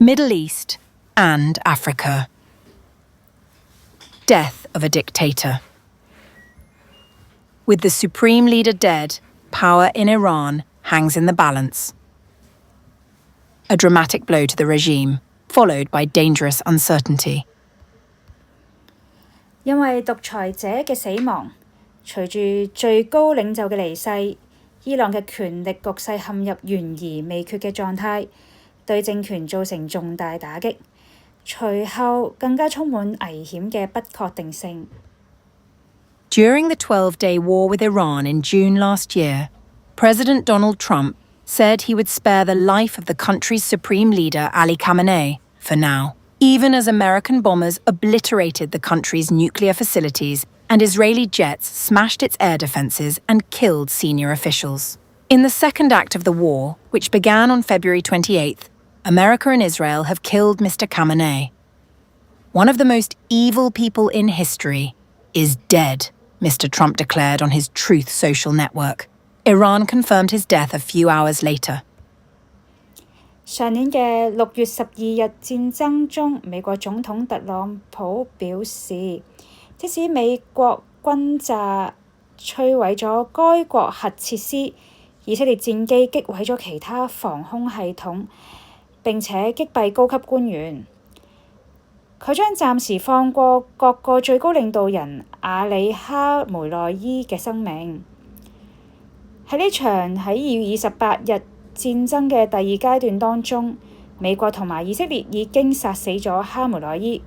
Middle East and Africa. Death of a dictator. With the supreme leader dead, power in Iran hangs in the balance. A dramatic blow to the regime, followed by dangerous uncertainty. 因為獨裁者嘅死亡，隨住最高領袖嘅離世，伊朗嘅權力局勢陷入懸而未決嘅狀態，對政權造成重大打擊。隨後更加充滿危險嘅不確定性。During the 12-day war with Iran in June last year, President Donald Trump said he would spare the life of the country's supreme leader Ali Khamenei for now, even as American bombers obliterated the country's nuclear facilities and Israeli jets smashed its air defenses and killed senior officials. In the second act of the war, which began on February 28th, America and Israel have killed Mr. Khamenei. One of the most evil people in history is dead, Mr. Trump declared on his Truth social network. Iran confirmed his death a few hours later. 上年嘅6月12日戰爭中，美國總統特朗普表示，即使美國轟炸摧毀咗該國核設施，以色列戰機擊毀咗其他防空系統，並且擊斃高級官員，佢將暫時放過各個最高領導人阿里哈梅內伊嘅生命。喺呢場喺2月28日戰爭嘅第二階段當中，美國同埋以色列已經殺死咗哈梅內伊。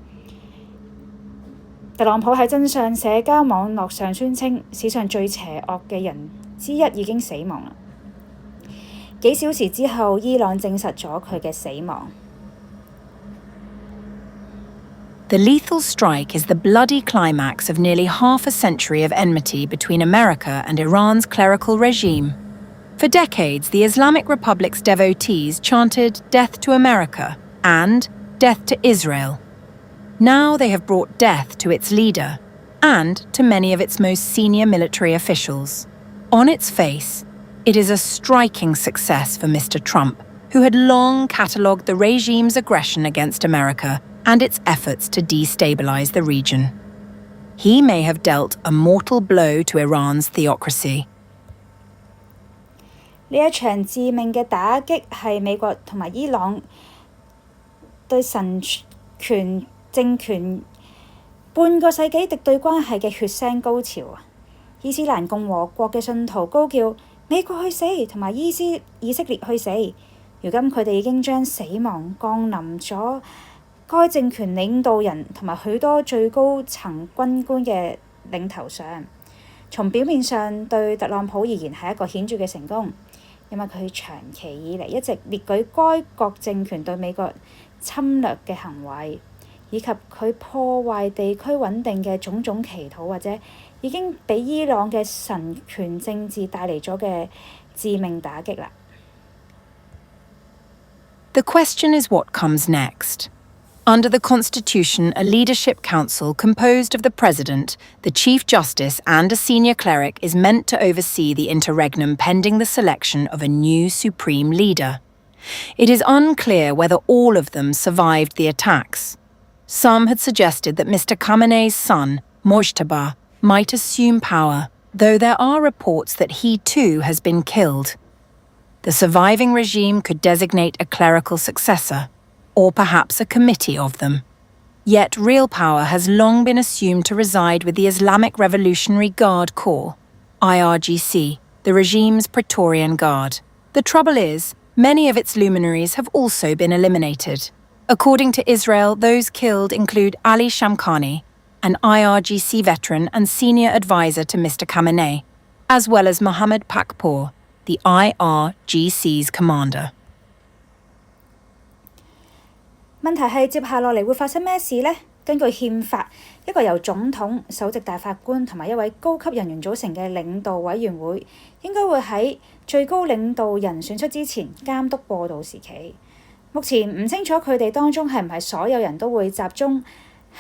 特朗普喺真相社交網絡上宣稱，史上最邪惡嘅人之一已經死亡啦。幾小時之後，伊朗證實咗佢嘅死亡。The lethal strike is the bloody climax of nearly half a century of enmity between America and Iran's clerical regime. For decades, the Islamic Republic's devotees chanted death to America and death to Israel. Now they have brought death to its leader and to many of its most senior military officials. On its face, it is a striking success for Mr. Trump, who had long catalogued the regime's aggression against America and its efforts to destabilize the region. He may have dealt a mortal blow to Iran's theocracy. 呢一場致命嘅打擊係美國同埋伊朗對神權政權半個世紀敵對關係嘅血腥高潮啊！伊斯蘭共和國嘅信徒高叫美國去死，同埋以色列去死。如今佢哋已經將死亡降臨咗該政權領導人同埋許多最高層軍官嘅領頭上。從表面上對特朗普而言係一個顯著嘅成功，因為佢長期以嚟一直列舉該國政權對美國侵略嘅行為，以及佢破壞地區穩定嘅種種祈禱，或者已經俾伊朗嘅神權政治帶嚟咗嘅致命打擊啦。The question is what comes next. Under the Constitution, a leadership council composed of the President, the Chief Justice and a senior cleric is meant to oversee the interregnum pending the selection of a new supreme leader. It is unclear whether all of them survived the attacks. Some had suggested that Mr. Khamenei's son, Mojtaba, might assume power, though there are reports that he too has been killed. The surviving regime could designate a clerical successor, or perhaps a committee of them. Yet real power has long been assumed to reside with the Islamic Revolutionary Guard Corps, IRGC, the regime's Praetorian Guard. The trouble is, many of its luminaries have also been eliminated. According to Israel, those killed include Ali Shamkhani, an IRGC veteran and senior advisor to Mr. Khamenei, as well as Mohammad Pakpour, the IRGC's commander. 問題係接下落嚟會發生咩事呢？根據憲法，一個由總統、首席大法官同埋一位高級人員組成嘅領導委員會，應該會喺最高領導人選出之前監督過渡時期。目前唔清楚佢哋當中係唔係所有人都會集中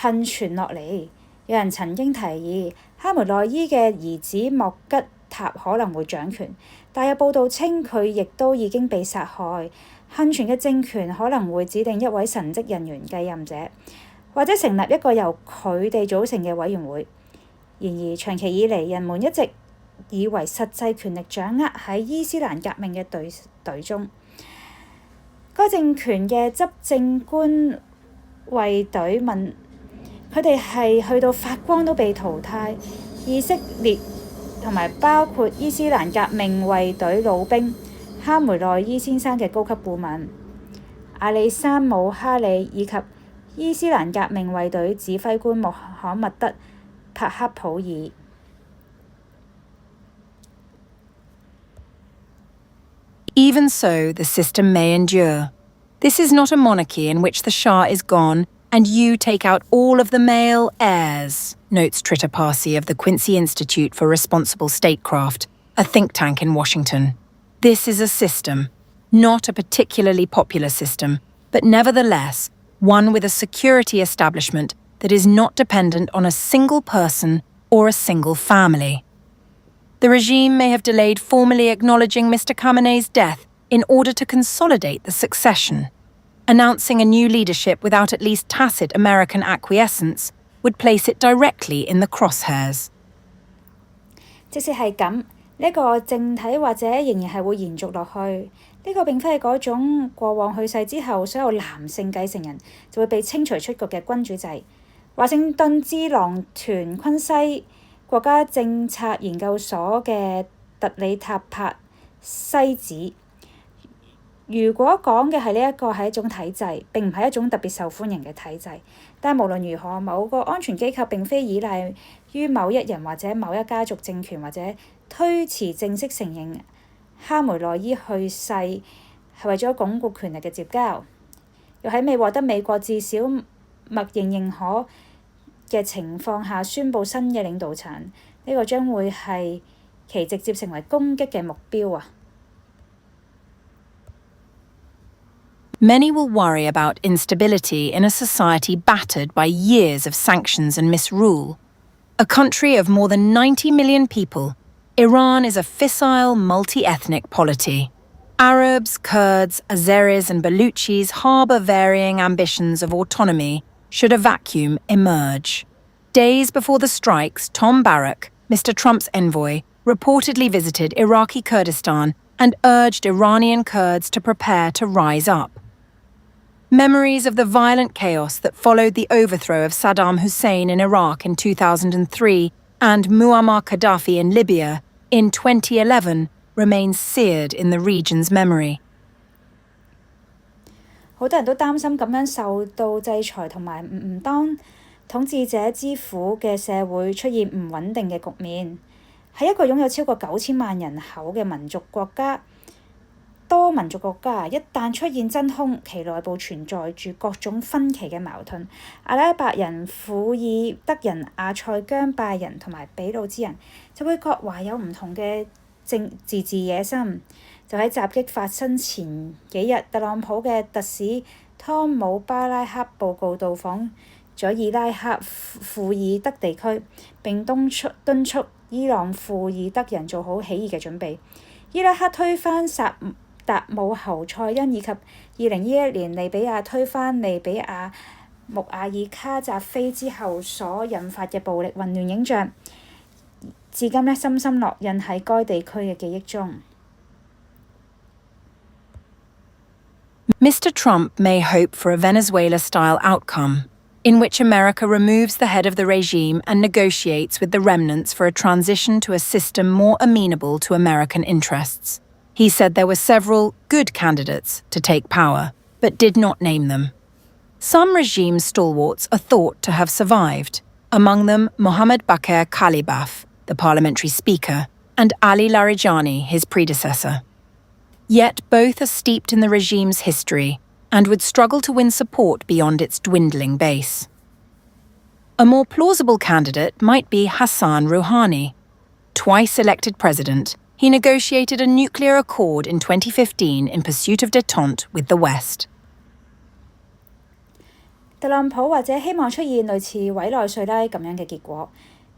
幸存落嚟。有人曾經提議哈梅內伊嘅兒子莫吉塔可能會掌權，但有報道稱佢亦都已經被殺害。幸存嘅政權可能會指定一位神職人員繼任者，或者成立一個由佢哋組成嘅委員會。然而長期以嚟，人們一直以為實際權力掌握喺伊斯蘭革命嘅隊中。該政權嘅執政官衛隊問佢哋係去到發光都被淘汰。以色列同埋包括伊斯蘭革命衛隊老兵哈梅內伊先生嘅高級顧問阿里山姆哈里以及伊斯蘭革命衛隊指揮官穆罕默德帕克普爾。Even so, the system may endure. This is not a monarchy in which the Shah is gone and you take out all of the male heirs, notes Trita Parsi of the Quincy Institute for Responsible Statecraft, a think tank in Washington. This is a system, not a particularly popular system, but nevertheless one with a security establishment that is not dependent on a single person or a single family. The regime may have delayed formally acknowledging Mr. Khamenei's death in order to consolidate the succession. Announcing a new leadership without at least tacit American acquiescence would place it directly in the crosshairs. 即使係咁，呢個政體或者仍然係會延續落去。呢個並非係嗰種過往去世之後，所有男性繼承人就會被清除出局嘅君主制。華盛頓智囊團昆西國家政策研究所嘅特里塔帕西指，如果講嘅係呢一個係一種體制，並唔係一種特別受歡迎嘅體制。但無論如何，某個安全機構並非依賴於某一人或者某一家族政權，或者推遲正式承認哈梅內伊去世係為咗鞏固權力嘅接交，又喺未獲得美國至少默認可嘅情況下宣佈新嘅領導層，呢個將會係其直接成為攻擊嘅目標啊！ Many will worry about instability in a society battered by years of sanctions and misrule. A country of more than 90 million people, Iran is a fissile, multi-ethnic polity. Arabs, Kurds, Azeris and Baluchis harbour varying ambitions of autonomy should a vacuum emerge. Days before the strikes, Tom Barrack, Mr. Trump's envoy, reportedly visited Iraqi Kurdistan and urged Iranian Kurds to prepare to rise up. Memories of the violent chaos that followed the overthrow of Saddam Hussein in Iraq in 2003 and Muammar Gaddafi in Libya in 2011 remain seared in the region's memory. 好多人都擔心咁樣受到制裁同埋唔當統治者之苦嘅社會出現唔穩定嘅局面。喺一個擁有超過9000萬人口嘅多民族國家，一旦出現真空，其內部存在住各種分歧嘅矛盾。阿拉伯人、庫爾德人、亞塞姜拜人同埋俾路支人就會各懷有唔同嘅自治野心。就喺襲擊發生前幾日，特朗普嘅特使湯姆巴拉克報告到訪咗伊拉克庫爾德地區，並敦促伊朗庫爾德人做好起義嘅準備。伊拉克推翻薩達姆侯賽因，以及2011年利比亞推翻利比亞穆阿爾卡扎菲之後所引發嘅暴力混亂影像，至今深深烙印喺該地區嘅記憶中。Mr. Trump may hope for a Venezuela-style outcome, in which America removes the head of the regime and negotiates with the remnants for a transition to a system more amenable to American interests. He said there were several good candidates to take power, but did not name them. Some regime stalwarts are thought to have survived, among them Mohammad Baqir Kalibaf, the parliamentary speaker, and Ali Larijani, his predecessor. Yet both are steeped in the regime's history and would struggle to win support beyond its dwindling base. A more plausible candidate might be Hassan Rouhani. Twice elected president, he negotiated a nuclear accord in 2015 in pursuit of détente with the West. 特朗普或者希望出現類似委內瑞拉咁樣嘅結果，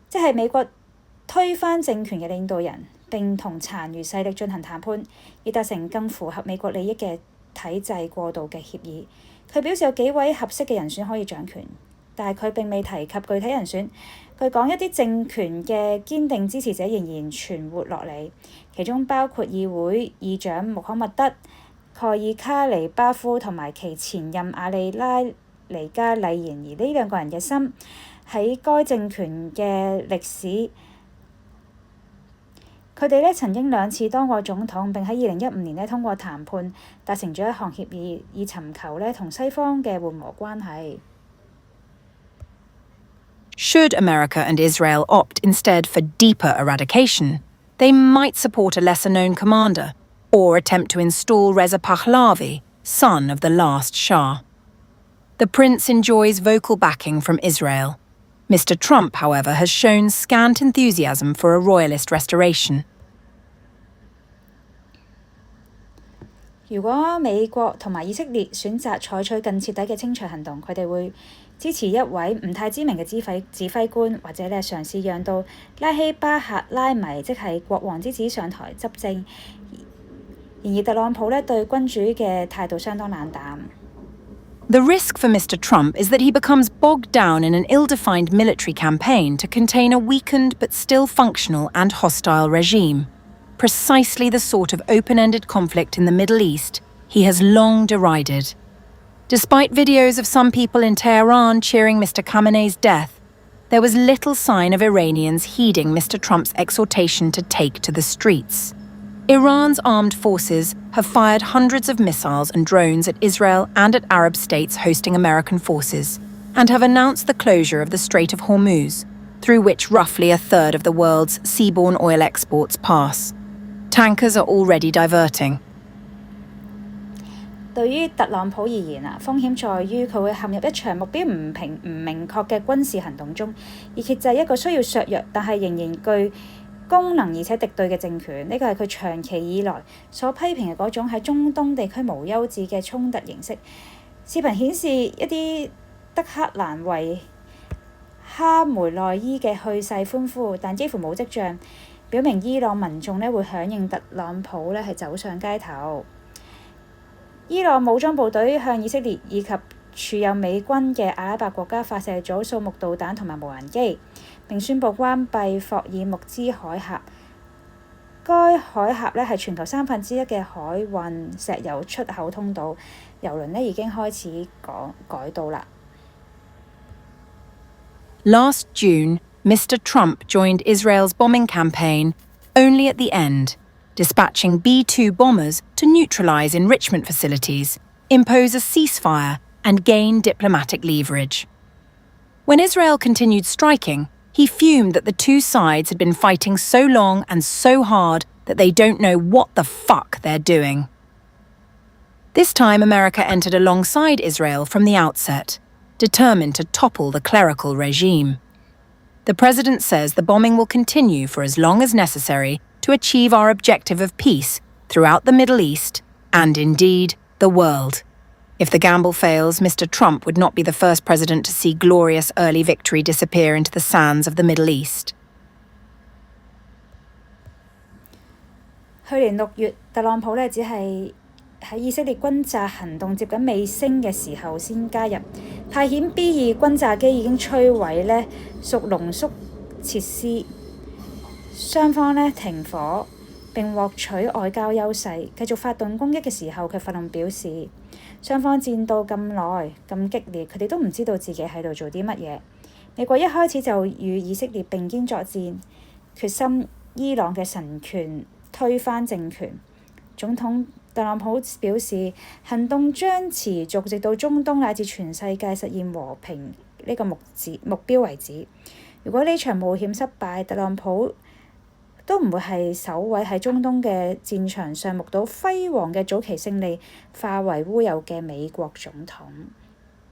即係美國推翻政權嘅領導人，並同殘餘勢力進行談判，以達成更符合美國利益嘅體制過渡嘅協議。佢表示有幾位合適嘅人選可以掌權，但係佢並未提及具體人選。佢講一啲政權嘅堅定支持者仍然存活落嚟，其中包括議會議長穆罕默德·蓋爾卡尼巴夫同埋其前任阿里拉尼加麗然，而呢兩個人嘅心喺該政權嘅歷史，佢哋曾經2次當過總統，並喺2015年通過談判達成咗一項協議，以尋求同西方嘅緩和關係。Should America and Israel opt instead for deeper eradication, they might support a lesser-known commander or attempt to install Reza Pahlavi, son of the last Shah. The prince enjoys vocal backing from Israel. Mr. Trump, however, has shown scant enthusiasm for a royalist restoration. 如果美國同埋以色列選擇採取更徹底嘅清除行動，佢哋會支持一位唔太知名嘅指揮官，或者嘗試讓到拉希巴赫拉米，即係國王之子上台執政。然而特朗普對君主嘅態度相當冷淡。The risk for Mr. Trump is that he becomes bogged down in an ill-defined military campaign to contain a weakened but still functional and hostile regime, precisely the sort of open-ended conflict in the Middle East he has long derided. Despite videos of some people in Tehran cheering Mr. Khamenei's death, there was little sign of Iranians heeding Mr. Trump's exhortation to take to the streets. Iran's armed forces have fired hundreds of missiles and drones at Israel and at Arab states hosting American forces, and have announced the closure of the Strait of Hormuz, through which roughly a third of the world's seaborne oil exports pass. Tankers are already diverting. 對於特朗普而言風險在於佢會陷入一場目標唔明確嘅軍事行動中，而其實係一個需要削弱但係仍然具功能而且敵對嘅政權。呢個係佢長期以來所批評嘅嗰種喺中東地區無休止嘅衝突形式。視頻顯示一啲德黑蘭為哈梅內伊嘅去世歡呼，但幾乎冇跡象表明伊朗民眾會響應特朗普係走上街頭。伊朗武裝部隊向以色列以及處有美軍嘅阿拉伯國家發射咗數目導彈同埋無人機，並宣布關閉霍爾木茲海峽。該海峽係全球1/3嘅海運石油出口通道，郵輪已經開始改道啦。Last June, Mr. Trump joined Israel's bombing campaign only at the end, dispatching B-2 bombers to neutralize enrichment facilities, impose a ceasefire, and gain diplomatic leverage. When Israel continued striking, he fumed that the two sides had been fighting so long and so hard that they don't know what the fuck they're doing. This time, America entered alongside Israel from the outset, determined to topple the clerical regime. The president says the bombing will continue for as long as necessary to achieve our objective of peace throughout the Middle East and, indeed, the world. If the gamble fails, Mr. Trump would not be the first president to see glorious early victory disappear into the sands of the Middle East. 去年6月，特朗普只係喺以色列轟炸行動接近尾聲嘅時候先加入，派遣 B-2轟炸機已經摧毀屬濃縮設施。雙方停火並獲取外交優勢，繼續發動攻擊嘅時候，佢發動表示，雙方戰鬥咁耐咁激烈，佢哋都唔知道自己喺度做啲乜嘢。美國一開始就與以色列並肩作戰，決心伊朗嘅神權推翻政權。總統特朗普表示，行動將持續直到中東乃至全世界實現和平呢個目標為止。如果呢場冒險失敗，特朗普都唔會係首位喺中東嘅戰場上目睹輝煌嘅早期勝利化為烏有嘅美國總統。